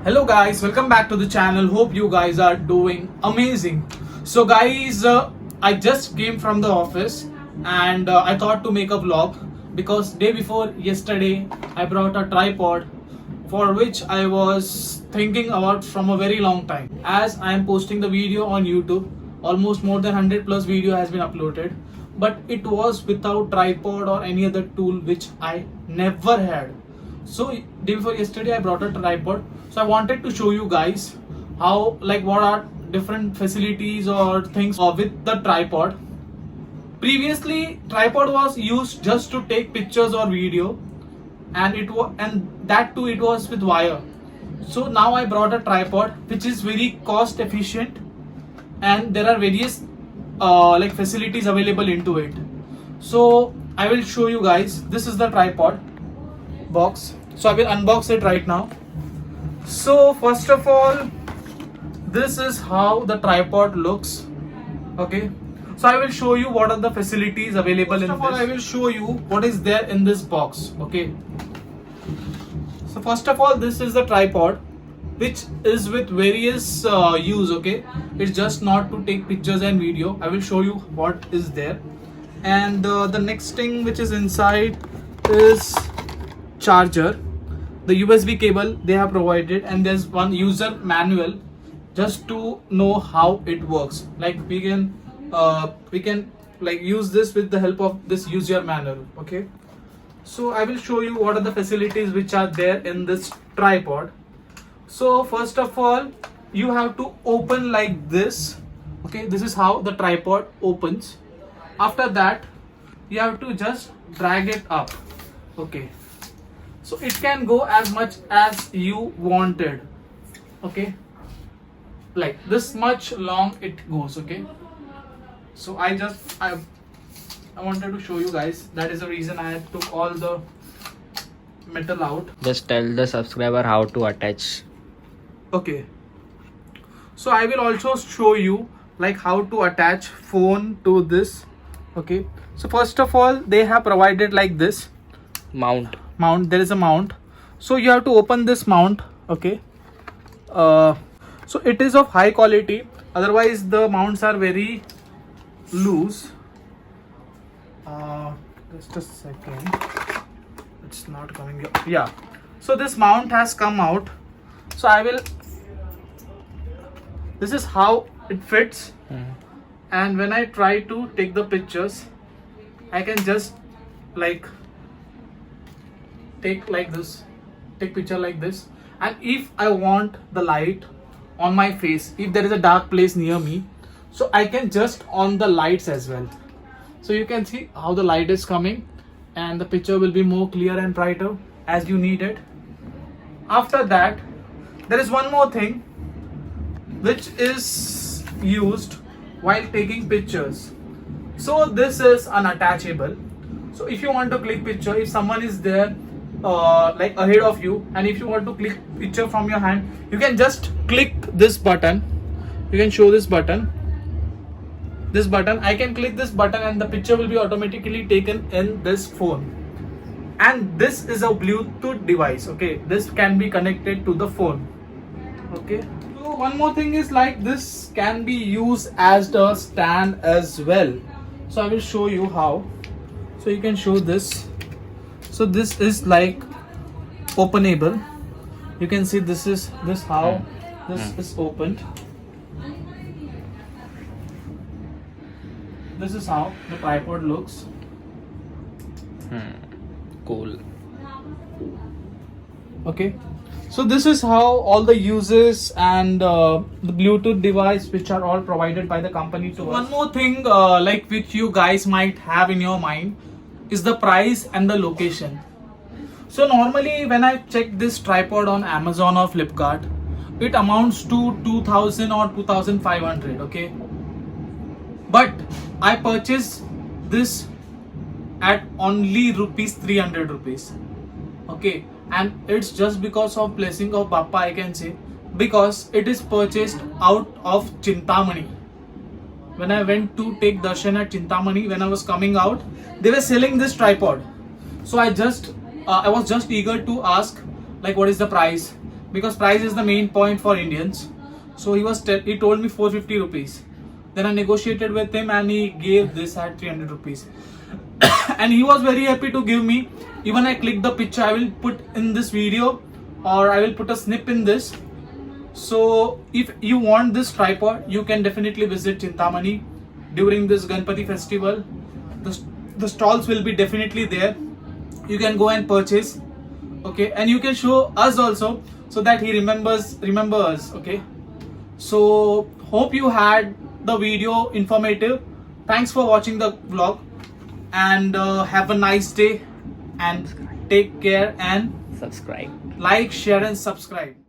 Hello guys, welcome back to the channel. Hope you guys are doing amazing. So guys, I just came from the office and I thought to make a vlog because day before yesterday I brought a tripod for which I was thinking about from a very long time. As I am posting the video on YouTube, almost more than 100 plus video has been uploaded, but it was without tripod or any other tool which I never had. So day before yesterday I brought a tripod, so I wanted to show you guys how, like, what are different facilities or things with the tripod. Previously tripod was used just to take pictures or video, and that too it was with wire. So now I brought a tripod which is very cost efficient, and there are various like facilities available into it. So I will show you guys. This is the tripod box, so I will unbox it right now. So first of all, this is how the tripod looks. Okay, so I will show you what are the facilities available. First of all, I will show you what is there in this box. Okay, so first of all, this is the tripod which is with various use. Okay, it's just not to take pictures and video. I will show you what is there. And the next thing which is inside is charger, the USB cable they have provided, and there's one user manual just to know how it works. Like we can like use this with the help of this user manual. Okay, so I will show you what are the facilities which are there in this tripod. So first of all, you have to open like this. Okay, this is how the tripod opens. After that, you have to just drag it up. Okay, so it can go as much as you wanted. Okay, like this much long it goes. Okay, so I wanted to show you guys. That is the reason I took all the metal out. Just tell the subscriber how to attach. Okay, so I will also show you like how to attach phone to this. Okay, so first of all, they have provided like this Mount. There is a mount, so you have to open this mount. Okay, so it is of high quality, otherwise the mounts are very loose. Just a second, it's not coming up. Yeah, so this mount has come out. So this is how it fits. And when I try to take the pictures, I can just like take picture like this. And if I want the light on my face, if there is a dark place near me, so I can just on the lights as well. So you can see how the light is coming, and the picture will be more clear and brighter as you need it. After that, there is one more thing which is used while taking pictures. So this is unattachable. So if you want to click picture, if someone is there like ahead of you, and if you want to click picture from your hand, you can just click this button. You can show this button. I can click this button and the picture will be automatically taken in this phone. And this is a Bluetooth device. Okay, this can be connected to the phone. Okay, so one more thing is like this can be used as the stand as well. So I will show you how. So you can show this. So this is like openable. You can see this is how this is opened. This is how the tripod looks. Cool. Okay, so this is how all the uses and the Bluetooth device which are all provided by the company to us. One more thing like which you guys might have in your mind is the price and the location. So normally when I check this tripod on Amazon or Flipkart, it amounts to 2000 or 2500. Okay, but I purchased this at only ₹300. Okay, and it's just because of blessing of Bappa, I can say, because it is purchased out of Chintamani. When I went to take darshan at Chintamani, when I was coming out, they were selling this tripod. So I was just eager to ask like what is the price. because price is the main point for Indians. So he told me 450 rupees. Then I negotiated with him and he gave this at 300 rupees. And he was very happy to give me. Even I clicked the picture, I will put in this video, or I will put a snip in this. So if you want this tripod, you can definitely visit Chintamani during this Ganpati festival. The stalls will be definitely there. You can go and purchase, okay, and you can show us also, so that he remember us, okay. So hope you had the video informative. Thanks for watching the vlog, and have a nice day, and take care, and Subscribe. like, share and subscribe.